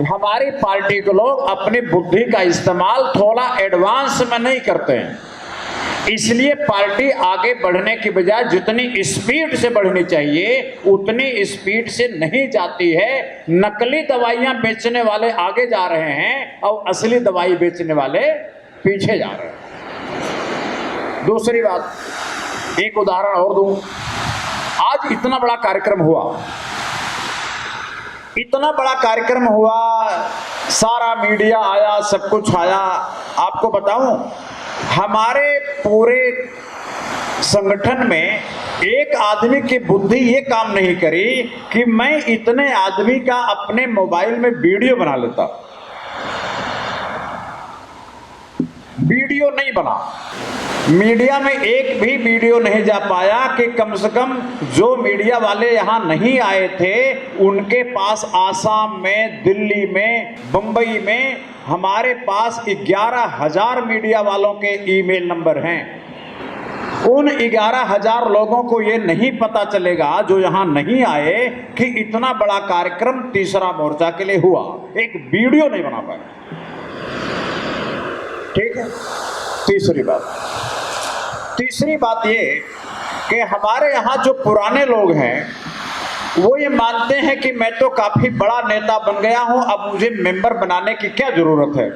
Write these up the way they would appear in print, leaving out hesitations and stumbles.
हमारी पार्टी के लोग अपनी बुद्धि का इस्तेमाल थोड़ा एडवांस में नहीं करते हैं, इसलिए पार्टी आगे बढ़ने की बजाय जितनी स्पीड से बढ़नी चाहिए उतनी स्पीड से नहीं जाती है। नकली दवाइयां बेचने वाले आगे जा रहे हैं और असली दवाई बेचने वाले पीछे जा रहे हैं। दूसरी बात, एक उदाहरण और दूं। आज इतना बड़ा कार्यक्रम हुआ, सारा मीडिया आया, सब कुछ आया। आपको बताऊं, हमारे पूरे संगठन में एक आदमी की बुद्धि ये काम नहीं करी कि मैं इतने आदमी का अपने मोबाइल में वीडियो बना लेता। वीडियो नहीं बना, मीडिया में एक भी वीडियो नहीं जा पाया कि कम से कम जो मीडिया वाले यहाँ नहीं आए थे उनके पास आसाम में, दिल्ली में, बंबई में हमारे पास 11,000 मीडिया वालों के ईमेल नंबर हैं। उन 11,000 लोगों को ये नहीं पता चलेगा जो यहाँ नहीं आए कि इतना बड़ा कार्यक्रम तीसरा मोर्चा के लिए हुआ, एक वीडियो नहीं बना पाए। ठीक है। तीसरी बात ये कि हमारे यहाँ जो पुराने लोग हैं वो ये मानते हैं कि मैं तो काफी बड़ा नेता बन गया हूं, अब मुझे मेंबर बनाने की क्या जरूरत है।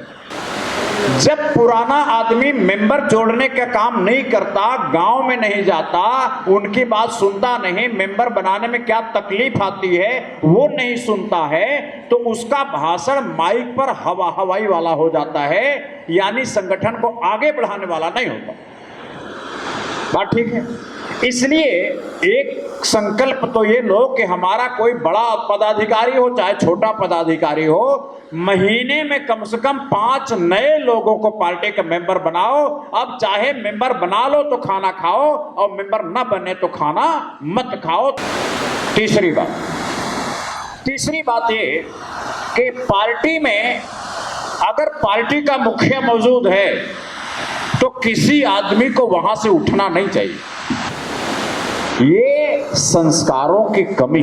जब पुराना आदमी मेंबर जोड़ने का काम नहीं करता, गांव में नहीं जाता, उनकी बात सुनता नहीं, मेंबर बनाने में क्या तकलीफ आती है वो नहीं सुनता है, तो उसका भाषण माइक पर हवाई वाला हो जाता है, यानी संगठन को आगे बढ़ाने वाला नहीं होता। बात ठीक है। इसलिए एक संकल्प तो ये लो कि हमारा कोई बड़ा पदाधिकारी हो चाहे छोटा पदाधिकारी हो, महीने में कम से कम 5 नए लोगों को पार्टी का मेंबर बनाओ। अब चाहे मेंबर बना लो तो खाना खाओ और मेंबर न बने तो खाना मत खाओ। तीसरी बात ये कि पार्टी में अगर पार्टी का मुखिया मौजूद है तो किसी आदमी को वहां से उठना नहीं चाहिए। ये संस्कारों की कमी।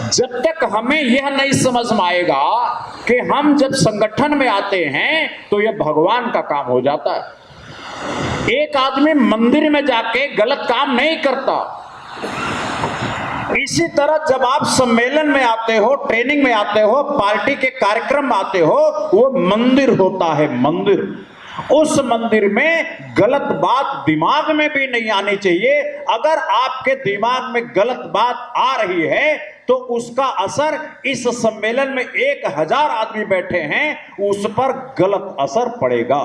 जब तक हमें यह नहीं समझ में आएगा कि हम जब संगठन में आते हैं तो यह भगवान का काम हो जाता है। एक आदमी मंदिर में जाके गलत काम नहीं करता। इसी तरह जब आप सम्मेलन में आते हो, ट्रेनिंग में आते हो, पार्टी के कार्यक्रम में आते हो, वो मंदिर होता है, मंदिर। उस मंदिर में गलत बात दिमाग में भी नहीं आनी चाहिए। अगर आपके दिमाग में गलत बात आ रही है तो उसका असर इस सम्मेलन में 1,000 आदमी बैठे हैं उस पर गलत असर पड़ेगा।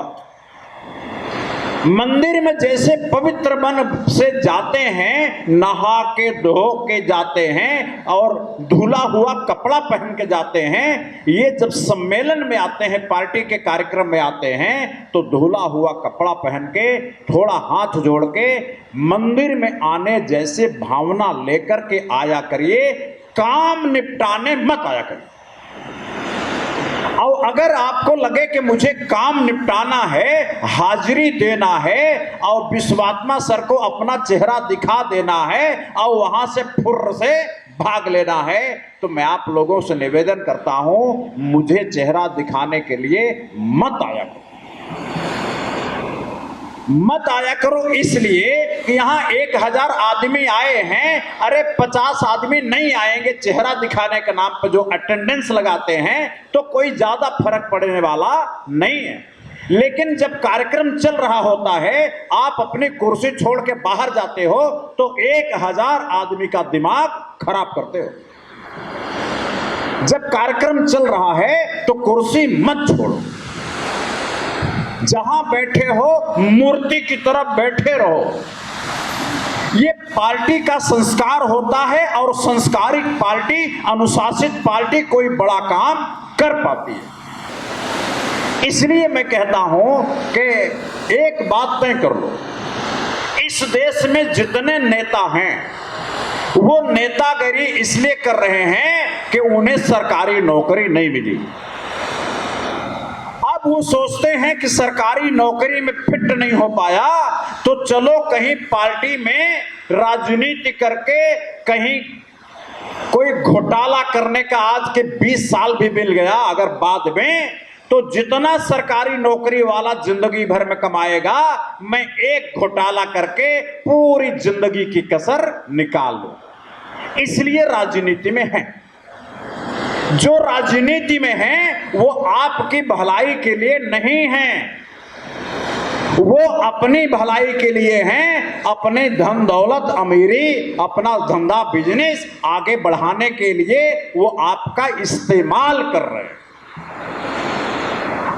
मंदिर में जैसे पवित्र मन से जाते हैं, नहा के धो के जाते हैं और धुला हुआ कपड़ा पहन के जाते हैं, ये जब सम्मेलन में आते हैं, पार्टी के कार्यक्रम में आते हैं तो धुला हुआ कपड़ा पहन के, थोड़ा हाथ जोड़ के मंदिर में आने जैसे भावना लेकर के आया करिए, काम निपटाने मत आया करिए। और अगर आपको लगे कि मुझे काम निपटाना है, हाजिरी देना है और विश्वात्मा सर को अपना चेहरा दिखा देना है और वहां से फुर्र से भाग लेना है, तो मैं आप लोगों से निवेदन करता हूं, मुझे चेहरा दिखाने के लिए मत आया करो। इसलिए कि यहाँ 1,000 आदमी आए हैं, अरे 50 आदमी नहीं आएंगे चेहरा दिखाने के नाम पर जो अटेंडेंस लगाते हैं, तो कोई ज्यादा फर्क पड़ने वाला नहीं है। लेकिन जब कार्यक्रम चल रहा होता है, आप अपनी कुर्सी छोड़ के बाहर जाते हो तो 1,000 आदमी का दिमाग खराब करते हो। जब कार्यक्रम चल रहा है तो कुर्सी मत छोड़ो, जहां बैठे हो मूर्ति की तरफ बैठे रहो। ये पार्टी का संस्कार होता है और संस्कारिक पार्टी, अनुशासित पार्टी कोई बड़ा काम कर पाती है। इसलिए मैं कहता हूं कि एक बात तय कर लो, इस देश में जितने नेता हैं वो नेतागिरी इसलिए कर रहे हैं कि उन्हें सरकारी नौकरी नहीं मिली। वो सोचते हैं कि सरकारी नौकरी में फिट नहीं हो पाया तो चलो कहीं पार्टी में राजनीति करके, कहीं कोई घोटाला करने का आज के 20 साल भी मिल गया अगर बाद में, तो जितना सरकारी नौकरी वाला जिंदगी भर में कमाएगा, मैं एक घोटाला करके पूरी जिंदगी की कसर निकाल लूं। इसलिए राजनीति में है, जो राजनीति में है वो आपकी भलाई के लिए नहीं है, वो अपनी भलाई के लिए हैं, अपने धन दौलत अमीरी, अपना धंधा बिजनेस आगे बढ़ाने के लिए वो आपका इस्तेमाल कर रहे हैं।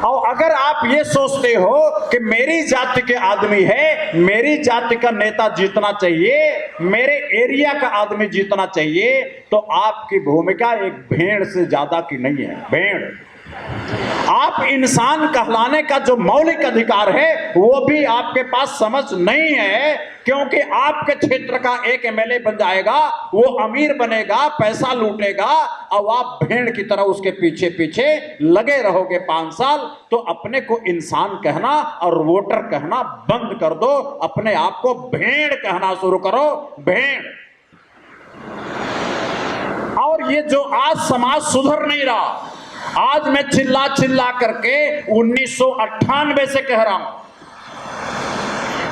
और अगर आप ये सोचते हो कि मेरी जाति के आदमी है, मेरी जाति का नेता जीतना चाहिए, मेरे एरिया का आदमी जीतना चाहिए, तो आपकी भूमिका एक भेड़ से ज्यादा की नहीं है। भेड़, आप इंसान कहलाने का जो मौलिक अधिकार है वो भी आपके पास समझ नहीं है, क्योंकि आपके क्षेत्र का एक एमएलए बन जाएगा, वो अमीर बनेगा, पैसा लूटेगा, और आप भेड़ की तरह उसके पीछे पीछे लगे रहोगे 5 साल। तो अपने को इंसान कहना और वोटर कहना बंद कर दो, अपने आप को भेड़ कहना शुरू करो, भेड़। और ये जो आज समाज सुधर नहीं रहा, आज मैं चिल्ला चिल्ला करके 1998 से कह रहा हूं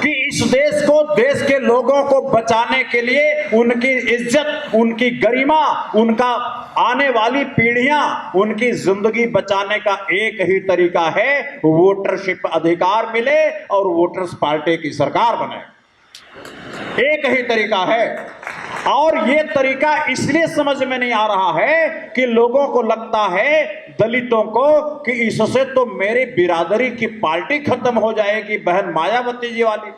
कि इस देश को, देश के लोगों को बचाने के लिए, उनकी इज्जत, उनकी गरिमा, उनका आने वाली पीढ़ियां, उनकी जिंदगी बचाने का एक ही तरीका है, वोटरशिप अधिकार मिले और वोटर्स पार्टी की सरकार बने। एक ही तरीका है। और ये तरीका इसलिए समझ में नहीं आ रहा है कि लोगों को लगता है, दलितों को, कि इससे तो मेरी बिरादरी की पार्टी खत्म हो जाएगी। बहन मायावती जी वाली,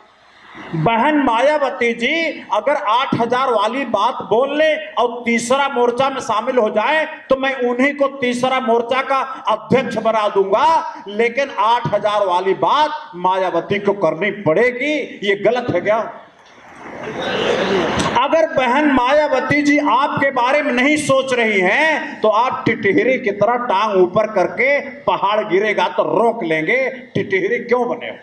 बहन मायावती जी अगर 8000 वाली बात बोल ले और तीसरा मोर्चा में शामिल हो जाए तो मैं उन्हीं को तीसरा मोर्चा का अध्यक्ष बना दूंगा, लेकिन 8000 वाली बात मायावती को करनी पड़ेगी। ये गलत है क्या? अगर बहन मायावती जी आपके बारे में नहीं सोच रही हैं तो आप टिटहरी की तरह टांग ऊपर करके, पहाड़ गिरेगा तो रोक लेंगे। टिटहरी क्यों बने हो?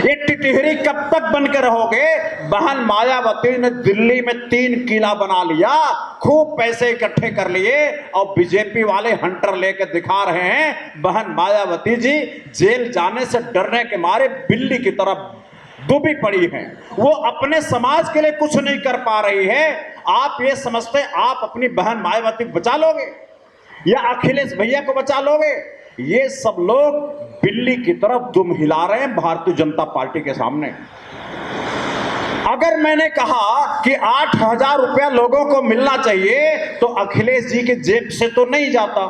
ये टिटहरी कब तक बन के रहोगे? बहन मायावती ने दिल्ली में 3 किला बना लिया, खूब पैसे इकट्ठे कर लिए, और बीजेपी वाले हंटर लेके दिखा रहे हैं। बहन मायावती जी जेल जाने से डरने के मारे बिल्ली की तरह डूबी पड़ी हैं। वो अपने समाज के लिए कुछ नहीं कर पा रही है। आप ये समझते आप अपनी बहन मायावती को बचा लोगे या अखिलेश भैया को बचा लोगे? ये सब लोग बिल्ली की तरफ दुम हिला रहे हैं भारतीय जनता पार्टी के सामने। अगर मैंने कहा कि 8000 रुपया लोगों को मिलना चाहिए तो अखिलेश जी की जेब से तो नहीं जाता।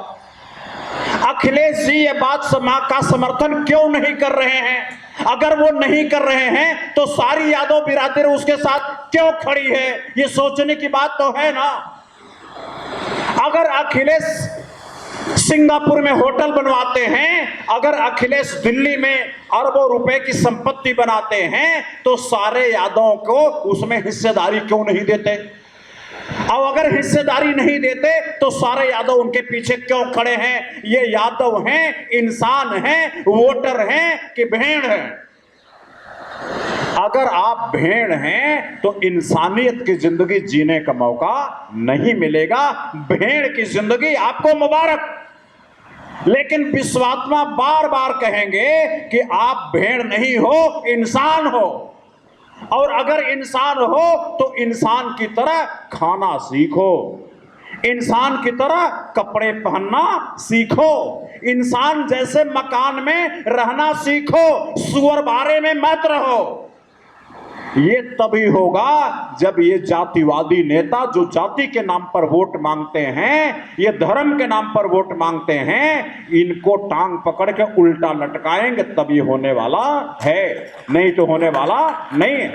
अखिलेश जी ये बात का समर्थन क्यों नहीं कर रहे हैं? अगर वो नहीं कर रहे हैं तो सारी यादव बिरादरी उसके साथ क्यों खड़ी है? ये सोचने की बात तो है ना। अगर अखिलेश सिंगापुर में होटल बनवाते हैं, अगर अखिलेश दिल्ली में अरबों रुपए की संपत्ति बनाते हैं, तो सारे यादवों को उसमें हिस्सेदारी क्यों नहीं देते? और अगर हिस्सेदारी नहीं देते तो सारे यादव उनके पीछे क्यों खड़े हैं? ये यादव हैं, इंसान हैं, वोटर हैं कि भेड़ हैं? अगर आप भेड़ हैं तो इंसानियत की जिंदगी जीने का मौका नहीं मिलेगा। भेड़ की जिंदगी आपको मुबारक, लेकिन विश्वात्मा बार बार कहेंगे कि आप भेड़ नहीं हो, इंसान हो। और अगर इंसान हो तो इंसान की तरह खाना सीखो, इंसान की तरह कपड़े पहनना सीखो, इंसान जैसे मकान में रहना सीखो, सुअर बारे में मत रहो। ये तभी होगा जब ये जातिवादी नेता जो जाति के नाम पर वोट मांगते हैं, ये धर्म के नाम पर वोट मांगते हैं, इनको टांग पकड़ के उल्टा लटकाएंगे, तब ये होने वाला है, नहीं तो होने वाला नहीं है।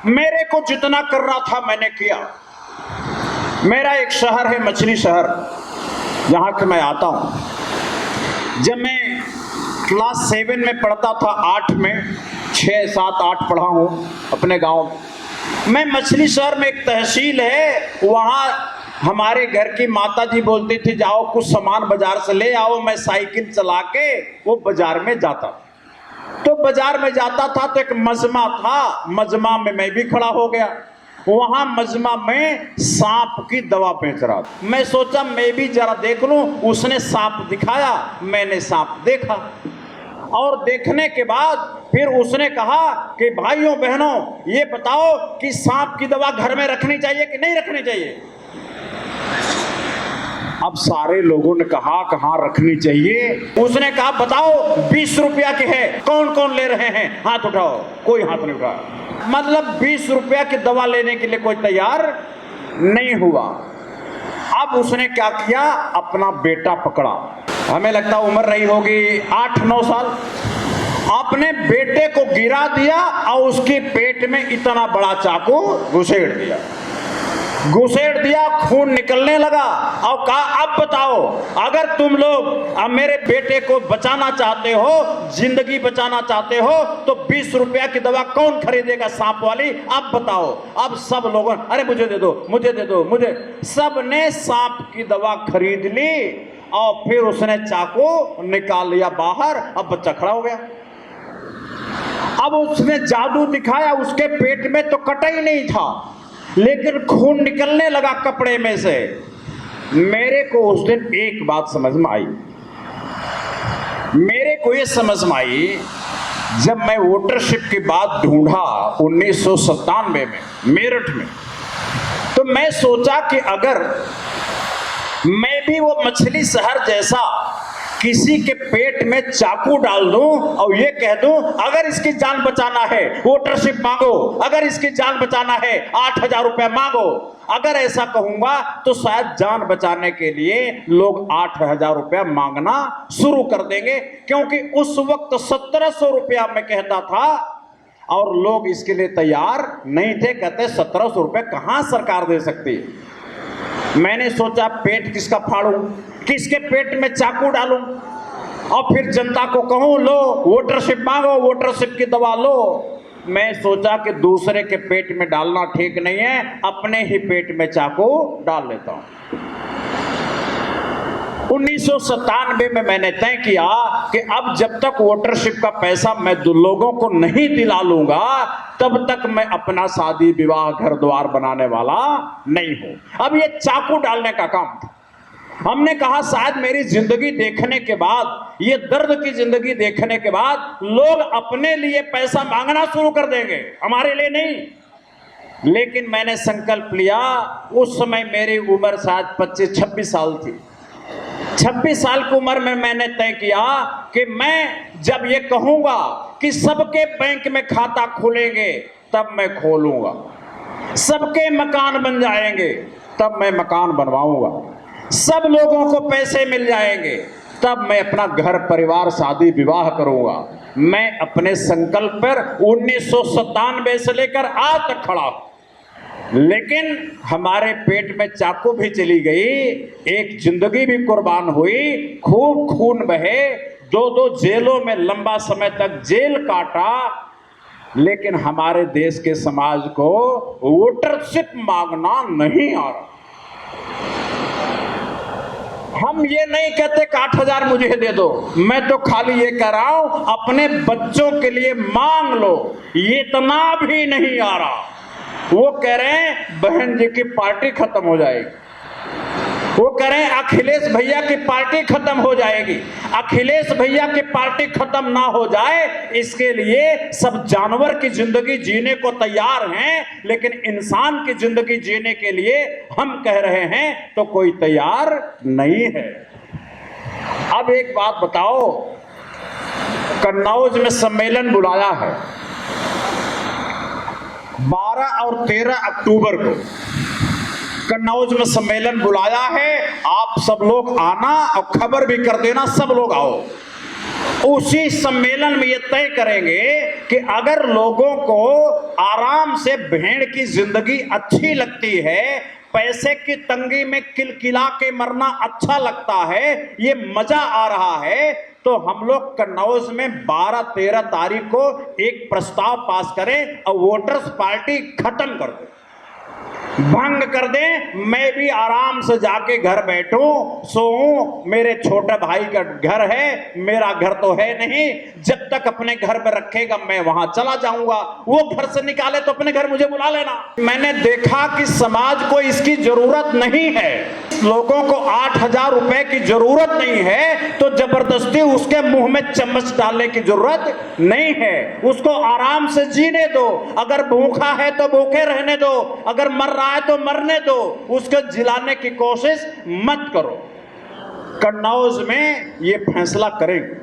मेरे को जितना करना था मैंने किया। मेरा एक शहर है मछली शहर, जहां से मैं आता हूं। जब मैं क्लास 7 में पढ़ता था, 8 में, 6, 7, 8 पढ़ा हूं अपने गांव में। मछली शहर में एक तहसील है, वहां हमारे घर की माता जी बोलती थी जाओ कुछ सामान बाजार से ले आओ। मैं साइकिल चला के वो बाजार में जाता। तो बाजार में जाता था तो एक मजमा था, मजमा में मैं भी खड़ा हो गया। वहां मजमा में सांप की दवा बेच रहा था। मैं सोचा मैं भी जरा देख लूं। उसने सांप दिखाया, मैंने सांप देखा, और देखने के बाद फिर उसने कहा कि भाइयों बहनों, ये बताओ कि सांप की दवा घर में रखनी चाहिए कि नहीं रखनी चाहिए। अब सारे लोगों ने कहा कहाँ रखनी चाहिए। उसने कहा बताओ 20 रुपया के है, कौन कौन ले रहे हैं, हाथ उठाओ। कोई हाथ नहीं उठाया। मतलब 20 रुपया की दवा लेने के लिए कोई तैयार नहीं हुआ। अब उसने क्या किया, अपना बेटा पकड़ा, हमें लगता उम्र रही होगी 8-9 साल, अपने बेटे को गिरा दिया और उसके पेट में इतना बड़ा चाकू घुसेड़ दिया, खून निकलने लगा। और कहा अब बताओ, अगर तुम लोग अब मेरे बेटे को बचाना चाहते हो, जिंदगी बचाना चाहते हो, तो 20 रुपया की दवा कौन खरीदेगा सांप वाली, अब बताओ। अब सब लोगों, अरे मुझे दे दो, मुझे दे दो, मुझे। सब ने सांप की दवा खरीद ली और फिर उसने चाकू निकाल लिया बाहर। अब बच्चा खड़ा हो गया। अब उसने जादू दिखाया, उसके पेट में तो कटा ही नहीं था, लेकिन खून निकलने लगा कपड़े में से। मेरे को उस दिन एक बात समझ में आई। मेरे को ये समझ में आई, जब मैं वोटरशिप की बात ढूंढा 1997 में मेरठ में, तो मैं सोचा कि अगर मैं भी वो मछली शहर जैसा किसी के पेट में चाकू डाल दूं और ये कह दूं अगर इसकी जान बचाना है वोटरशिप मांगो, अगर इसकी जान बचाना है 8,000 रुपया मांगो, अगर ऐसा कहूंगा तो शायद जान बचाने के लिए लोग 8,000 रुपया मांगना शुरू कर देंगे। क्योंकि उस वक्त 1,700 रुपया मैं कहता था और लोग इसके लिए तैयार नहीं थे। कहते 1,700 रुपये कहां सरकार दे सकती है। मैंने सोचा पेट किसका फाड़ूं, किसके पेट में चाकू डालूं और फिर जनता को कहूं लो वोटरशिप मांगो, वोटरशिप की दवा लो। मैं सोचा कि दूसरे के पेट में डालना ठीक नहीं है, अपने ही पेट में चाकू डाल लेता हूं। 1997 में मैंने तय किया कि अब जब तक वोटरशिप का पैसा मैं लोगों को नहीं दिला लूंगा तब तक मैं अपना शादी विवाह घर द्वार बनाने वाला नहीं हूं। अब ये चाकू डालने का काम था। हमने कहा शायद मेरी जिंदगी देखने के बाद, ये दर्द की जिंदगी देखने के बाद लोग अपने लिए पैसा मांगना शुरू कर देंगे, हमारे लिए नहीं। लेकिन मैंने संकल्प लिया, उस समय मेरी उम्र शायद 25-26 साल थी। 26 साल की उम्र में मैंने तय किया कि मैं जब ये कहूंगा कि सबके बैंक में खाता खुलेंगे तब मैं खोलूंगा, सबके मकान बन जाएंगे तब मैं मकान बनवाऊंगा, सब लोगों को पैसे मिल जाएंगे तब मैं अपना घर परिवार शादी विवाह करूंगा। मैं अपने संकल्प पर 1997 से लेकर आज तक खड़ा हूं। लेकिन हमारे पेट में चाकू भी चली गई, एक जिंदगी भी कुर्बान हुई, खूब खून बहे, 2-2 जेलों में लंबा समय तक जेल काटा, लेकिन हमारे देश के समाज को वोटरशिप मांगना नहीं आ रहा। हम ये नहीं कहते कि 8,000 मुझे दे दो, मैं तो खाली ये कह रहा हूं अपने बच्चों के लिए मांग लो, ये इतना भी नहीं आ रहा। वो कह रहे हैं बहन जी की पार्टी खत्म हो जाएगी, वो कह रहे हैं अखिलेश भैया की पार्टी खत्म हो जाएगी। अखिलेश भैया की पार्टी खत्म ना हो जाए इसके लिए सब जानवर की जिंदगी जीने को तैयार हैं, लेकिन इंसान की जिंदगी जीने के लिए हम कह रहे हैं तो कोई तैयार नहीं है। अब एक बात बताओ, कन्नौज में सम्मेलन बुलाया है 12 और 13 अक्टूबर को, कन्नौज में सम्मेलन बुलाया है। आप सब लोग आना और खबर भी कर देना, सब लोग आओ। उसी सम्मेलन में ये तय करेंगे कि अगर लोगों को आराम से भेड़ की जिंदगी अच्छी लगती है, पैसे की तंगी में किलकिला के मरना अच्छा लगता है, ये मजा आ रहा है, तो हम लोग कन्नौज में 12-13 तारीख को एक प्रस्ताव पास करें और वोटर्स पार्टी खत्म कर दें। भंग कर दें, मैं भी आराम से जाके घर बैठूं, सोऊं। मेरे छोटे भाई का घर है, मेरा घर तो है नहीं। जब तक अपने घर में रखेगा मैं वहां चला जाऊंगा, वो घर से निकाले तो अपने घर मुझे बुला लेना। मैंने देखा कि समाज को इसकी जरूरत नहीं है, लोगों को 8,000 रुपए की जरूरत नहीं है, तो जबरदस्ती उसके मुंह में चम्मच डालने की जरूरत नहीं है। उसको आराम से जीने दो, अगर भूखा है तो भूखे रहने दो, अगर मर रहा है तो मरने दो, उसको जिलाने की कोशिश मत करो। कन्नौज में ये फैसला करेंगे,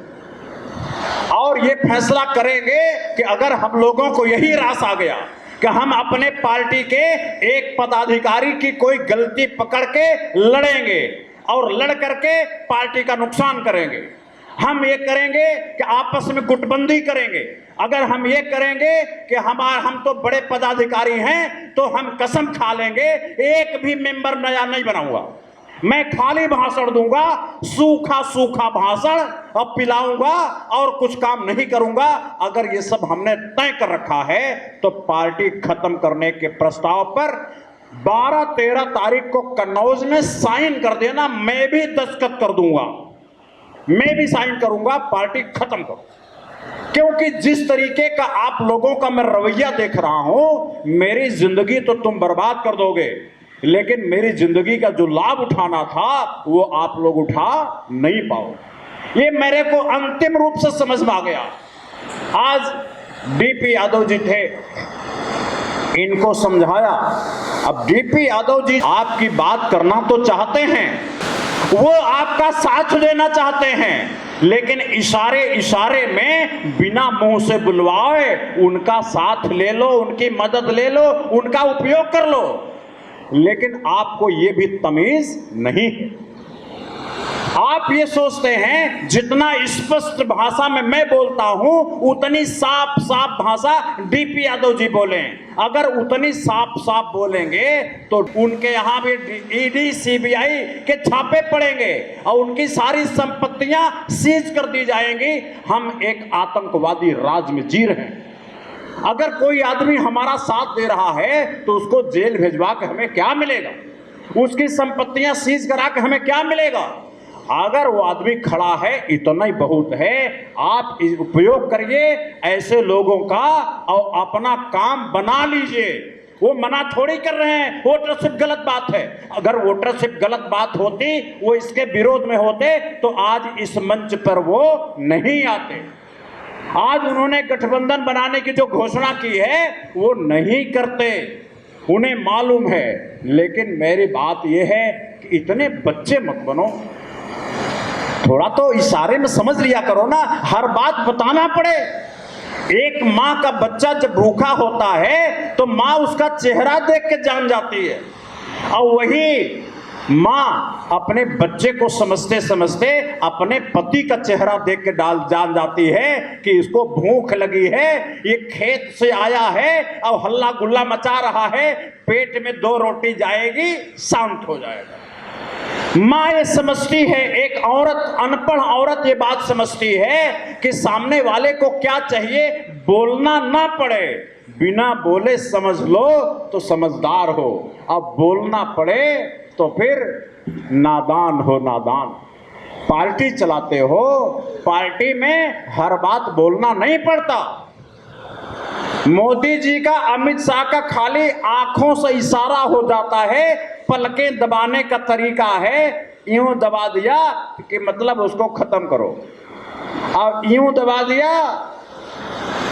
और ये फैसला करेंगे कि अगर हम लोगों को यही रास आ गया कि हम अपने पार्टी के एक पदाधिकारी की कोई गलती पकड़ के लड़ेंगे और लड़ करके पार्टी का नुकसान करेंगे, हम ये करेंगे कि आपस में गुटबंदी करेंगे, अगर हम ये करेंगे कि हम तो बड़े पदाधिकारी हैं, तो हम कसम खा लेंगे एक भी मेंबर नया नहीं बनाऊंगा। मैं खाली भाषण दूंगा, सूखा सूखा भाषण, अब पिलाऊंगा और कुछ काम नहीं करूंगा। अगर ये सब हमने तय कर रखा है तो पार्टी खत्म करने के प्रस्ताव पर 12-13 तारीख को कन्नौज में साइन कर देना। मैं भी दस्तखत कर दूंगा, मैं भी साइन करूंगा, पार्टी खत्म करो। क्योंकि जिस तरीके का आप लोगों का मैं रवैया देख रहा हूं, मेरी जिंदगी तो तुम बर्बाद कर दोगे, लेकिन मेरी जिंदगी का जो लाभ उठाना था वो आप लोग उठा नहीं पाओ। ये मेरे को अंतिम रूप से समझ में आ गया। आज डीपी यादव जी थे, इनको समझाया। अब डीपी यादव जी आपकी बात करना तो चाहते हैं, वो आपका साथ देना चाहते हैं, लेकिन इशारे इशारे में बिना मुंह से बुलवाए उनका साथ ले लो, उनकी मदद ले लो, उनका उपयोग कर लो। लेकिन आपको ये भी तमीज नहीं है। आप ये सोचते हैं जितना स्पष्ट भाषा में मैं बोलता हूं उतनी साफ साफ भाषा डीपी यादव जी बोले। अगर उतनी साफ साफ बोलेंगे तो उनके यहां भी ईडी सीबीआई के छापे पड़ेंगे और उनकी सारी संपत्तियां सीज कर दी जाएंगी। हम एक आतंकवादी राज में जी रहे हैं। अगर कोई आदमी हमारा साथ दे रहा है तो उसको जेल भेजवा के हमें क्या मिलेगा, उसकी संपत्तियां सीज करा के हमें क्या मिलेगा। अगर वो आदमी खड़ा है, इतना ही बहुत है। आप उपयोग करिए ऐसे लोगों का और अपना काम बना लीजिए। वो मना थोड़ी कर रहे हैं, वोटरशिप गलत बात है। अगर वोटरशिप गलत बात होती, वो इसके विरोध में होते, तो आज इस मंच पर वो नहीं आते। आज उन्होंने गठबंधन बनाने की जो घोषणा की है वो नहीं करते, उन्हें मालूम है। लेकिन मेरी बात यह है कि इतने बच्चे मत बनो, थोड़ा तो इशारे में समझ लिया करो ना, हर बात बताना पड़े। एक माँ का बच्चा जब भूखा होता है तो माँ उसका चेहरा देख के जान जाती है, और वही माँ अपने बच्चे को समझते समझते अपने पति का चेहरा देख के जान जाती है कि इसको भूख लगी है, ये खेत से आया है और हल्ला गुल्ला मचा रहा है, पेट में 2 रोटी जाएगी, शांत हो जाएगा। माँ ये समझती है, एक औरत, अनपढ़ औरत ये बात समझती है कि सामने वाले को क्या चाहिए, बोलना ना पड़े, बिना बोले समझ लो तो समझदार हो, अब बोलना पड़े तो फिर नादान हो नादान। पार्टी चलाते हो, पार्टी में हर बात बोलना नहीं पड़ता। मोदी जी का, अमित शाह का खाली आंखों से इशारा हो जाता है, पलकें दबाने का तरीका है, यूं दबा दिया कि मतलब उसको खत्म करो, और यूं दबा दिया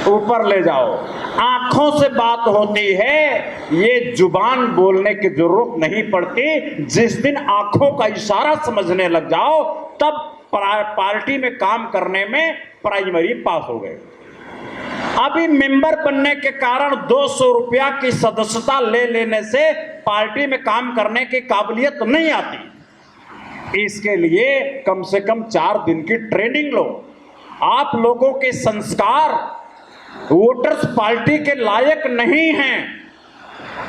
ऊपर ले जाओ। आंखों से बात होती है, ये जुबान बोलने की जरूरत नहीं पड़ती। जिस दिन आंखों का इशारा समझने लग जाओ तब पार्टी में काम करने में प्राइमरी पास हो गए। अभी मेंबर बनने के कारण 200 रुपया की सदस्यता ले लेने से पार्टी में काम करने की काबिलियत नहीं आती। इसके लिए कम से कम 4 दिन की ट्रेनिंग लो। आप लोगों के संस्कार वोटर्स पार्टी के लायक नहीं हैं।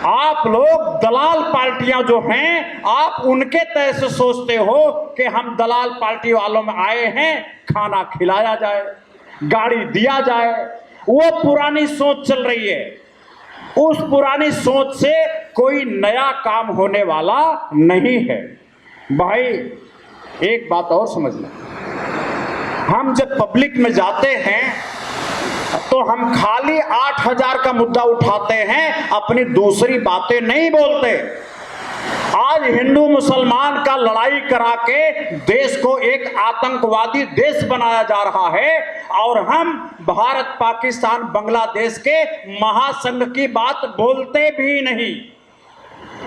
आप लोग दलाल पार्टियां जो हैं, आप उनके तय से सोचते हो कि हम दलाल पार्टी वालों में आए हैं, खाना खिलाया जाए, गाड़ी दिया जाए। वो पुरानी सोच चल रही है। उस पुरानी सोच से कोई नया काम होने वाला नहीं है। भाई एक बात और समझ लें, हम जब पब्लिक में जाते हैं तो हम खाली 8,000 का मुद्दा उठाते हैं, अपनी दूसरी बातें नहीं बोलते। आज हिंदू मुसलमान का लड़ाई करा के देश को एक आतंकवादी देश बनाया जा रहा है और हम भारत पाकिस्तान बांग्लादेश के महासंघ की बात बोलते भी नहीं।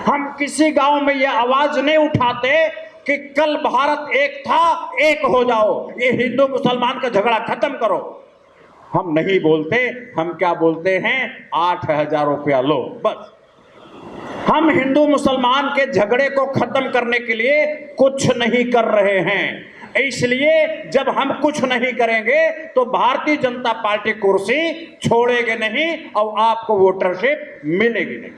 हम किसी गांव में यह आवाज नहीं उठाते कि कल भारत एक था, एक हो जाओ, ये हिंदू मुसलमान का झगड़ा खत्म करो। हम नहीं बोलते। हम क्या बोलते हैं? 8,000 रुपया लो, बस। हम हिंदू मुसलमान के झगड़े को खत्म करने के लिए कुछ नहीं कर रहे हैं। इसलिए जब हम कुछ नहीं करेंगे तो भारतीय जनता पार्टी कुर्सी छोड़ेगी नहीं और आपको वोटरशिप मिलेगी नहीं।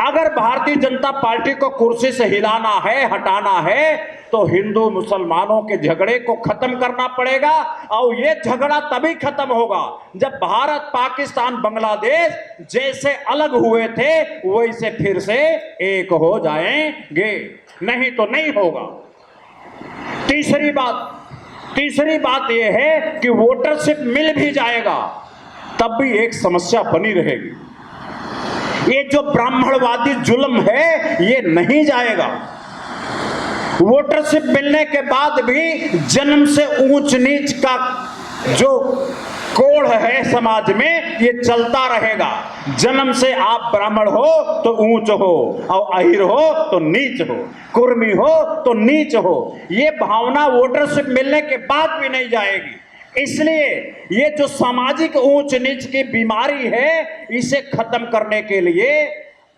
अगर भारतीय जनता पार्टी को कुर्सी से हिलाना है, हटाना है, तो हिंदू मुसलमानों के झगड़े को खत्म करना पड़ेगा। और यह झगड़ा तभी खत्म होगा जब भारत पाकिस्तान बांग्लादेश जैसे अलग हुए थे वैसे फिर से एक हो जाएंगे, नहीं तो नहीं होगा। तीसरी बात यह है कि वोटरशिप मिल भी जाएगा तब भी एक समस्या बनी रहेगी। ये जो ब्राह्मणवादी जुल्म है ये नहीं जाएगा। वोटरशिप मिलने के बाद भी जन्म से ऊंच नीच का जो कोड़ है समाज में ये चलता रहेगा। जन्म से आप ब्राह्मण हो तो ऊंच हो और अहिर हो तो नीच हो, कुर्मी हो तो नीच हो। ये भावना वोटरशिप मिलने के बाद भी नहीं जाएगी। इसलिए ये जो सामाजिक ऊंच नीच की बीमारी है इसे खत्म करने के लिए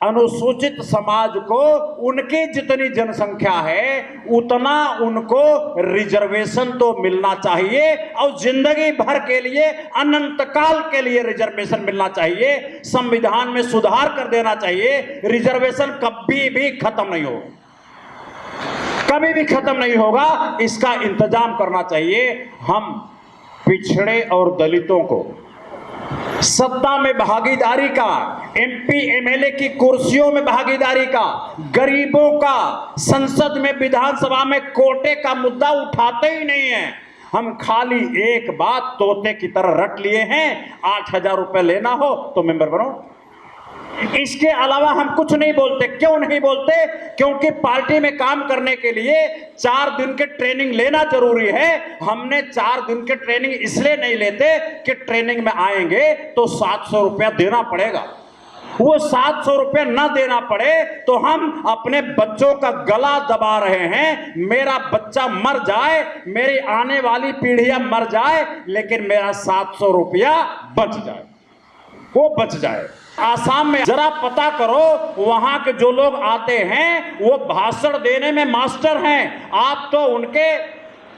अनुसूचित समाज को उनकी जितनी जनसंख्या है उतना उनको रिजर्वेशन तो मिलना चाहिए और जिंदगी भर के लिए अनंत काल के लिए रिजर्वेशन मिलना चाहिए। संविधान में सुधार कर देना चाहिए। रिजर्वेशन कभी भी खत्म नहीं होगा, कभी भी खत्म नहीं होगा। इसका इंतजाम करना चाहिए। हम पिछड़े और दलितों को सत्ता में भागीदारी का, एमपी एमएलए की कुर्सियों में भागीदारी का, गरीबों का संसद में विधानसभा में कोटे का मुद्दा उठाते ही नहीं है। हम खाली एक बात तोते की तरह रट लिए हैं, 8,000 रुपए लेना हो तो मेंबर बनो। इसके अलावा हम कुछ नहीं बोलते। क्यों नहीं बोलते? क्योंकि पार्टी में काम करने के लिए 4 दिन के ट्रेनिंग लेना जरूरी है। हमने 4 दिन के ट्रेनिंग इसलिए नहीं लेते कि ट्रेनिंग में आएंगे तो 700 रुपया देना पड़ेगा। वो 700 रुपया ना देना पड़े तो हम अपने बच्चों का गला दबा रहे हैं। मेरा बच्चा मर जाए, मेरी आने वाली पीढ़ियां मर जाए, लेकिन मेरा 700 रुपया बच जाए, वो बच जाए। आसाम में जरा पता करो, वहां के जो लोग आते हैं वो भाषण देने में मास्टर हैं। आप तो उनके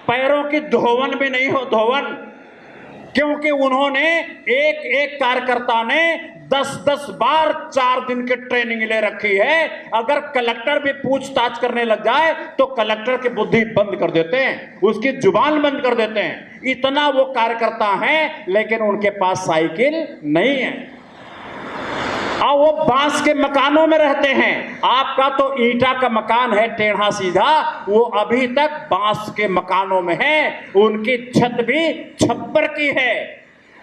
पैरों की धोवन भी नहीं हो धोवन, क्योंकि उन्होंने एक कार्यकर्ता ने 10-10 बार 4 दिन की ट्रेनिंग ले रखी है। अगर कलेक्टर भी पूछताछ करने लग जाए तो कलेक्टर की बुद्धि बंद कर देते हैं, उसकी जुबान बंद कर देते हैं। इतना वो कार्यकर्ता हैं, लेकिन उनके पास साइकिल नहीं है और वो बांस के मकानों में रहते हैं। आपका तो ईंटा का मकान है टेढ़ा सीधा, वो अभी तक बांस के मकानों में है। उनकी छत भी छप्पर की है।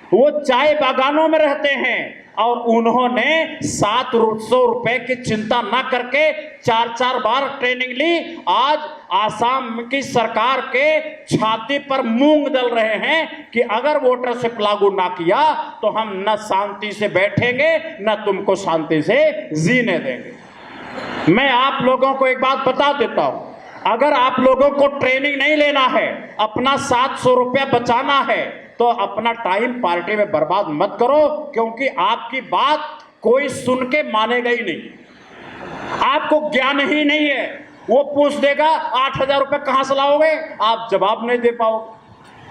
वो चाय बागानों में रहते हैं और उन्होंने 700 रुपए की चिंता ना करके 4-4 बार ट्रेनिंग ली। आज आसाम की सरकार के छाती पर मूंग दल रहे हैं कि अगर वोटरशिप लागू ना किया तो हम न शांति से बैठेंगे न तुमको शांति से जीने देंगे। मैं आप लोगों को एक बात बता देता हूं, अगर आप लोगों को ट्रेनिंग नहीं लेना है, अपना 700 रुपया बचाना है, तो अपना टाइम पार्टी में बर्बाद मत करो, क्योंकि आपकी बात कोई सुन के मानेगा ही नहीं। आपको ज्ञान ही नहीं है। वो पूछ देगा 8,000 रुपये कहां से लाओगे, आप जवाब नहीं दे पाओगे।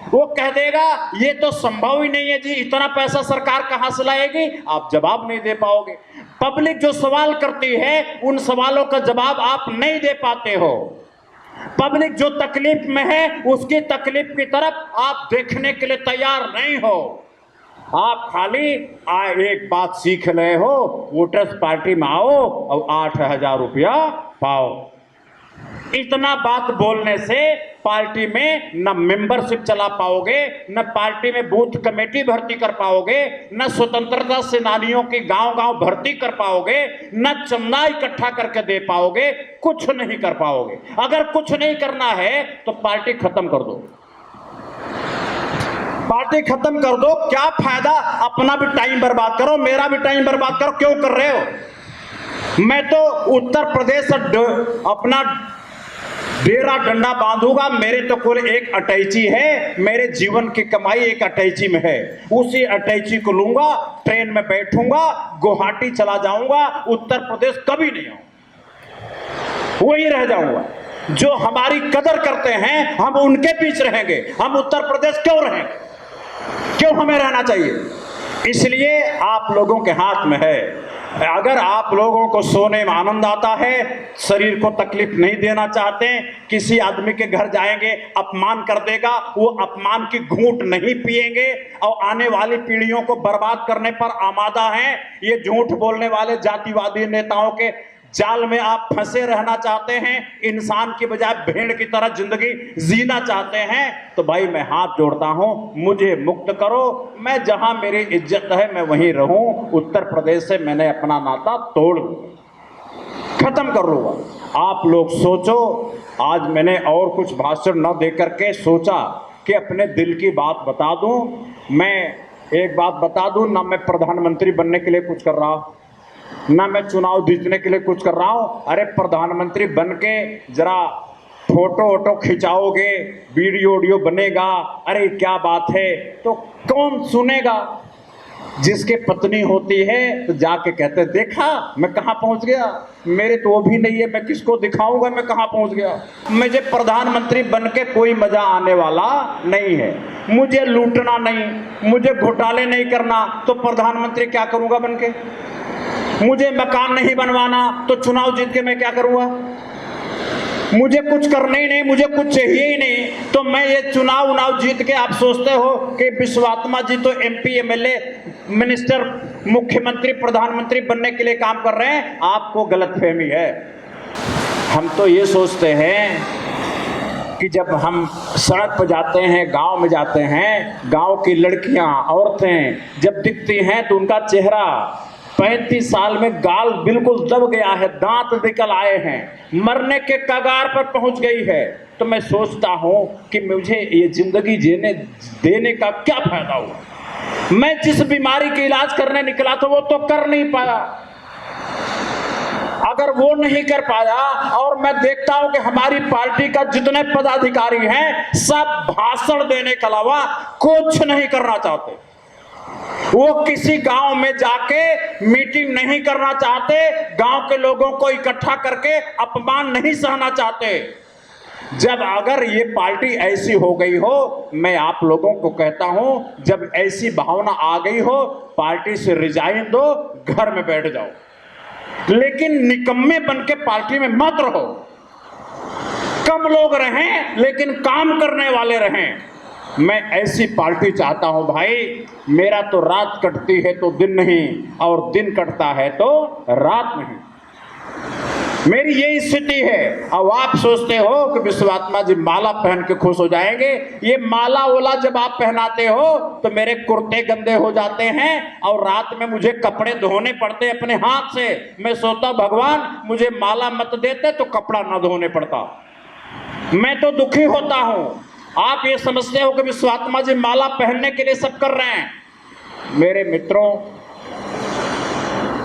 वो कह देगा ये तो संभव ही नहीं है जी, इतना पैसा सरकार कहां से लाएगी, आप जवाब नहीं दे पाओगे। पब्लिक जो सवाल करती है उन सवालों का जवाब आप नहीं दे पाते हो। पब्लिक जो तकलीफ में है उसकी तकलीफ की तरफ आप देखने के लिए तैयार नहीं हो। आप खाली एक बात सीख रहे हो, वोटर्स पार्टी में आओ और 8,000 रुपया पाओ। इतना बात बोलने से पार्टी में न मेंबरशिप चला पाओगे, न पार्टी में बूथ कमेटी भर्ती कर पाओगे, न स्वतंत्रता सेनानियों की गांव-गांव भर्ती कर पाओगे, न चंदा इकट्ठा करके दे पाओगे, कुछ नहीं कर पाओगे। अगर कुछ नहीं करना है तो पार्टी खत्म कर दो, पार्टी खत्म कर दो। क्या फायदा? अपना भी टाइम बर्बाद करो, मेरा भी टाइम बर्बाद करो। क्यों कर रहे हो? मैं तो उत्तर प्रदेश अपना डेरा डंडा बांधूंगा। मेरे तो कुल एक अटैची है, मेरे जीवन की कमाई एक अटैची में है। उसी अटैची को लूंगा, ट्रेन में बैठूंगा, गुवाहाटी चला जाऊंगा, उत्तर प्रदेश कभी नहीं आऊंगा, वही रह जाऊंगा। जो हमारी कदर करते हैं हम उनके बीच रहेंगे, हम उत्तर प्रदेश क्यों रहें? क्यों हमें रहना चाहिए? इसलिए आप लोगों के हाथ में है। अगर आप लोगों को सोने में आनंद आता है, शरीर को तकलीफ नहीं देना चाहते, किसी आदमी के घर जाएंगे अपमान कर देगा, वो अपमान की घूंट नहीं पिएंगे और आने वाली पीढ़ियों को बर्बाद करने पर आमादा हैं। ये झूठ बोलने वाले जातिवादी नेताओं के जाल में आप फंसे रहना चाहते हैं, इंसान की बजाय भेड़ की तरह जिंदगी जीना चाहते हैं, तो भाई मैं हाथ जोड़ता हूं, मुझे मुक्त करो। मैं जहां मेरी इज्जत है मैं वहीं रहूं। उत्तर प्रदेश से मैंने अपना नाता तोड़ खत्म कर लूंगा। आप लोग सोचो, आज मैंने और कुछ भाषण न दे करके सोचा कि अपने दिल की बात बता दूं। मैं एक बात बता दूं, ना मैं प्रधानमंत्री बनने के लिए कुछ कर रहा, ना मैं चुनाव जीतने के लिए कुछ कर रहा हूं। अरे प्रधानमंत्री बन के जरा फोटो वोटो खिंचाओगे, वीडियो बनेगा, अरे क्या बात है, तो कौन सुनेगा? जिसके पत्नी होती है तो जाके कहते देखा मैं कहां पहुंच गया, मेरे तो वो भी नहीं है, मैं किसको दिखाऊंगा मैं कहां पहुंच गया। मुझे प्रधानमंत्री बन के कोई मजा आने वाला नहीं है। मुझे लूटना नहीं, मुझे घोटाले नहीं करना, तो प्रधानमंत्री क्या करूंगा बन के? मुझे मकान नहीं बनवाना, तो चुनाव जीत के मैं क्या करूंगा? मुझे कुछ करना ही नहीं, मुझे कुछ चाहिए ही नहीं, तो मैं ये चुनाव जीत के आप सोचते हो कि विश्वात्मा जी तो एमपी एमएलए मिनिस्टर मुख्यमंत्री प्रधानमंत्री बनने के लिए काम कर रहे हैं? आपको गलतफहमी है। हम तो ये सोचते हैं कि जब हम सड़क पर जाते हैं, गांव में जाते हैं, गांव की लड़कियां औरतें जब दिखती हैं तो उनका चेहरा 35 साल में गाल बिल्कुल दब गया है, दांत निकल आए हैं, मरने के कगार पर पहुंच गई है, तो मैं सोचता हूं कि मुझे ये जिंदगी जीने देने का क्या फायदा हुआ? मैं जिस बीमारी का इलाज करने निकला था वो तो कर नहीं पाया। अगर वो नहीं कर पाया, और मैं देखता हूं कि हमारी पार्टी का जितने पदाधिकारी हैं सब भाषण देने के अलावा कुछ नहीं करना चाहते। वो किसी गांव में जाके मीटिंग नहीं करना चाहते, गांव के लोगों को इकट्ठा करके अपमान नहीं सहना चाहते। जब अगर ये पार्टी ऐसी हो गई हो, मैं आप लोगों को कहता हूं, जब ऐसी भावना आ गई हो, पार्टी से रिजाइन दो, घर में बैठ जाओ। लेकिन निकम्मे बन के पार्टी में मत रहो। कम लोग रहें लेकिन काम करने वाले रहें। मैं ऐसी पार्टी चाहता हूं भाई। मेरा तो रात कटती है तो दिन नहीं, और दिन कटता है तो रात नहीं। मेरी यही स्थिति है। अब आप सोचते हो कि विश्वात्मा जी माला पहन के खुश हो जाएंगे। ये माला वाला जब आप पहनाते हो तो मेरे कुर्ते गंदे हो जाते हैं और रात में मुझे कपड़े धोने पड़ते अपने हाथ से। मैं सोचता भगवान मुझे माला मत देते तो कपड़ा ना धोने पड़ता। मैं तो दुखी होता हूं। आप ये समझते हो कि विश्वात्मा जी माला पहनने के लिए सब कर रहे हैं। मेरे मित्रों,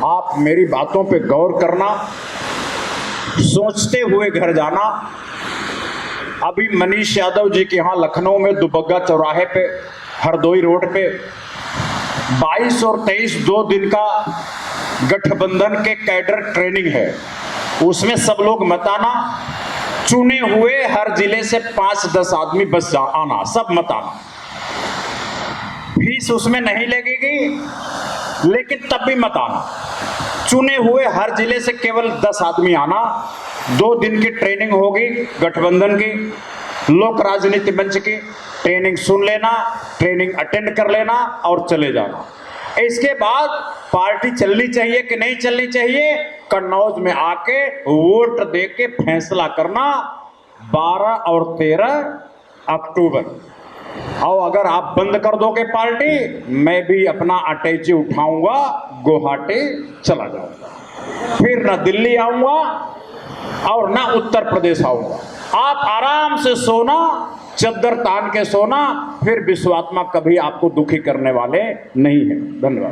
आप मेरी बातों पे गौर करना, सोचते हुए घर जाना। अभी मनीष यादव जी के यहाँ लखनऊ में दुबग्गा चौराहे पे हरदोई रोड पे 22 और 23 2 दिन का गठबंधन के कैडर ट्रेनिंग है। उसमें सब लोग मत आना, चुने हुए हर जिले से 5-10 आदमी बस आना, सब मत आना। फीस उसमें नहीं लगेगी, लेकिन तब भी मत आना। चुने हुए हर जिले से केवल 10 आदमी आना। 2 दिन की ट्रेनिंग होगी गठबंधन की, लोक राजनीति मंच की ट्रेनिंग सुन लेना, ट्रेनिंग अटेंड कर लेना और चले जाना। इसके बाद पार्टी चलनी चाहिए कि नहीं चलनी चाहिए, कन्नौज में आके वोट दे के फैसला करना 12 और 13 अक्टूबर। और अगर आप बंद कर दोगे पार्टी, मैं भी अपना अटैची उठाऊंगा, गुवाहाटी चला जाऊंगा, फिर ना दिल्ली आऊंगा और ना उत्तर प्रदेश आऊंगा। आप आराम से सोना, चद्दर तान के सोना, फिर विश्वात्मा कभी आपको दुखी करने वाले नहीं है। धन्यवाद।